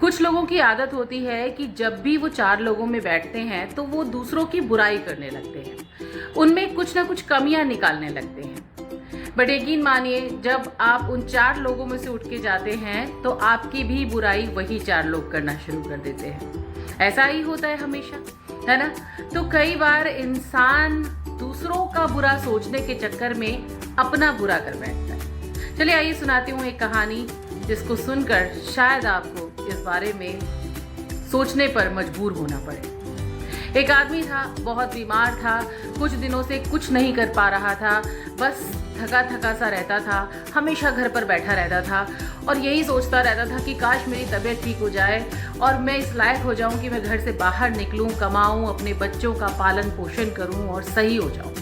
कुछ लोगों की आदत होती है कि जब भी वो 4 लोगों में बैठते हैं तो वो दूसरों की बुराई करने लगते हैं, उनमें कुछ ना कुछ कमियां निकालने लगते हैं। बट यकीन मानिए, जब आप उन 4 लोगों में से उठ के जाते हैं तो आपकी भी बुराई वही 4 लोग करना शुरू कर देते हैं। ऐसा ही होता है हमेशा, है ना? तो कई बार इंसान दूसरों का बुरा सोचने के चक्कर में अपना बुरा कर बैठता है। चलिए आइए सुनाती हूँ एक कहानी, जिसको सुनकर शायद आपको इस बारे में सोचने पर मजबूर होना पड़े। एक आदमी था, बहुत बीमार था, कुछ दिनों से कुछ नहीं कर पा रहा था, बस थका थका सा रहता था, हमेशा घर पर बैठा रहता था और यही सोचता रहता था कि काश मेरी तबीयत ठीक हो जाए और मैं इस लायक हो जाऊं कि मैं घर से बाहर निकलूं, कमाऊं, अपने बच्चों का पालन पोषण करूं और सही हो जाऊं।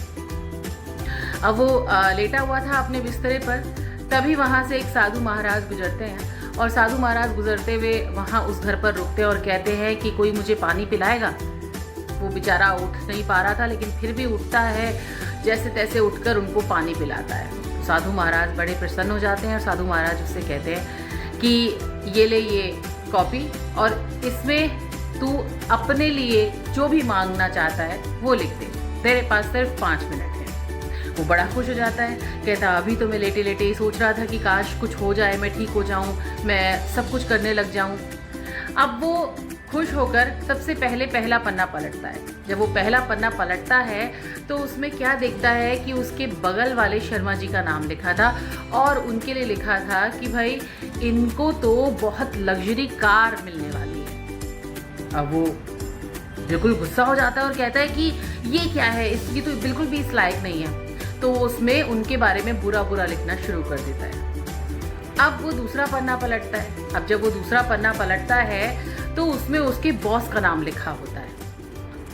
अब वो लेटा हुआ था अपने बिस्तरे पर, तभी वहाँ से एक साधु महाराज गुजरते हैं और साधु महाराज गुजरते हुए वहाँ उस घर पर रुकते हैं और कहते हैं कि कोई मुझे पानी पिलाएगा। वो बेचारा उठ नहीं पा रहा था, लेकिन फिर भी उठता है, जैसे तैसे उठकर उनको पानी पिलाता है। साधु महाराज बड़े प्रसन्न हो जाते हैं और साधु महाराज उससे कहते हैं कि ये ले ये कॉपी और इसमें तू अपने लिए जो भी मांगना चाहता है वो लिख दे, तेरे पास सिर्फ 5 मिनट है। वो बड़ा खुश हो जाता है, कहता अभी तो मैं लेटे लेटे ही सोच रहा था कि काश कुछ हो जाए, मैं ठीक हो जाऊं, मैं सब कुछ करने लग जाऊं। अब वो खुश होकर सबसे पहले पहला पन्ना पलटता है। जब वो पहला पन्ना पलटता है तो उसमें क्या देखता है कि उसके बगल वाले शर्मा जी का नाम लिखा था और उनके लिए लिखा था कि भाई इनको तो बहुत लग्जरी कार मिलने वाली है। अब वो बिल्कुल गुस्सा हो जाता है और कहता है कि ये क्या है, इसकी तो बिल्कुल भी इस लायक नहीं है। तो उसमें उनके बारे में बुरा बुरा लिखना शुरू कर देता है। अब वो दूसरा पन्ना पलटता है। अब जब वो दूसरा पन्ना पलटता है तो उसमें उसके बॉस का नाम लिखा होता है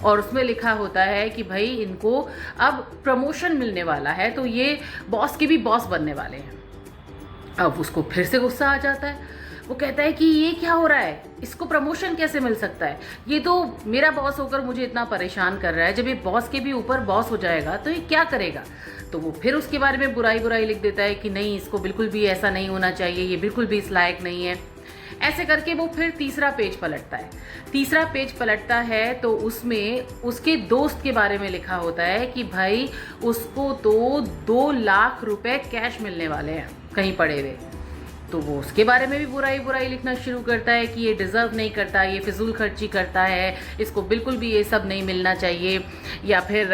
और उसमें लिखा होता है कि भाई इनको अब प्रमोशन मिलने वाला है, तो ये बॉस के भी बॉस बनने वाले हैं। अब उसको फिर से गुस्सा आ जाता है। वो कहता है कि ये क्या हो रहा है, इसको प्रमोशन कैसे मिल सकता है, ये तो मेरा बॉस होकर मुझे इतना परेशान कर रहा है, जब ये बॉस के भी ऊपर बॉस हो जाएगा तो ये क्या करेगा। तो वो फिर उसके बारे में बुराई बुराई लिख देता है कि नहीं, इसको बिल्कुल भी ऐसा नहीं होना चाहिए, ये बिल्कुल भी इस लायक नहीं है। ऐसे करके वो फिर तीसरा पेज पलटता है। तीसरा पेज पलटता है तो उसमें उसके दोस्त के बारे में लिखा होता है कि भाई उसको तो 2 लाख रुपए कैश मिलने वाले हैं कहीं पड़े हुए। तो वो उसके बारे में भी बुराई बुराई लिखना शुरू करता है कि ये डिज़र्व नहीं करता, ये फिजूल खर्ची करता है, इसको बिल्कुल भी ये सब नहीं मिलना चाहिए, या फिर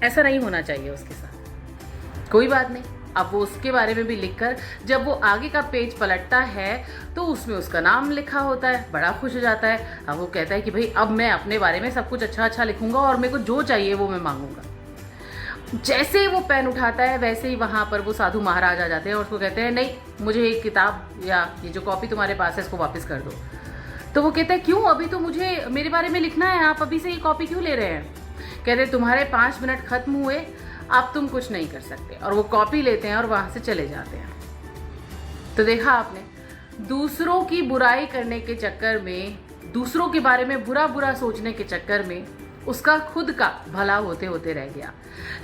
ऐसा नहीं होना चाहिए उसके साथ। कोई बात नहीं, अब वो उसके बारे में भी लिखकर जब वो आगे का पेज पलटता है तो उसमें उसका नाम लिखा होता है। बड़ा खुश हो जाता है। अब वो कहता है कि भाई अब मैं अपने बारे में सब कुछ अच्छा अच्छा लिखूंगा और मेरे को जो चाहिए वो मैं मांगूंगा। जैसे ही वो पेन उठाता है वैसे ही वहाँ पर वो साधु महाराज आ जाते हैं और उसको कहते हैं नहीं, मुझे एक किताब या ये जो कॉपी तुम्हारे पास है इसको वापस कर दो। तो वो कहता है क्यों, अभी तो मुझे मेरे बारे में लिखना है, आप अभी से ये कॉपी क्यों ले रहे हैं। कहते तुम्हारे 5 मिनट खत्म हुए, अब तुम कुछ नहीं कर सकते। और वो कॉपी लेते हैं और वहाँ से चले जाते हैं। तो देखा आपने, दूसरों की बुराई करने के चक्कर में, दूसरों के बारे में बुरा बुरा सोचने के चक्कर में उसका खुद का भला होते होते रह गया।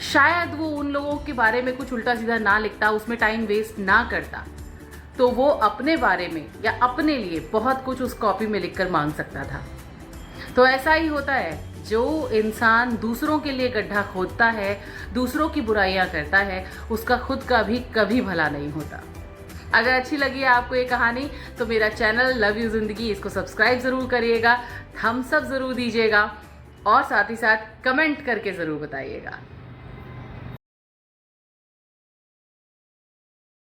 शायद वो उन लोगों के बारे में कुछ उल्टा सीधा ना लिखता, उसमें टाइम वेस्ट ना करता, तो वो अपने बारे में या अपने लिए बहुत कुछ उस कॉपी में लिखकर मांग सकता था। तो ऐसा ही होता है, जो इंसान दूसरों के लिए गड्ढा खोदता है, दूसरों की बुराइयां करता है, उसका खुद का भी कभी भला नहीं होता। अगर अच्छी लगी है आपको ये कहानी तो मेरा चैनल लव यू जिंदगी, इसको सब्सक्राइब ज़रूर करिएगा, थम्स अप ज़रूर दीजिएगा और साथ ही साथ कमेंट करके ज़रूर बताइएगा।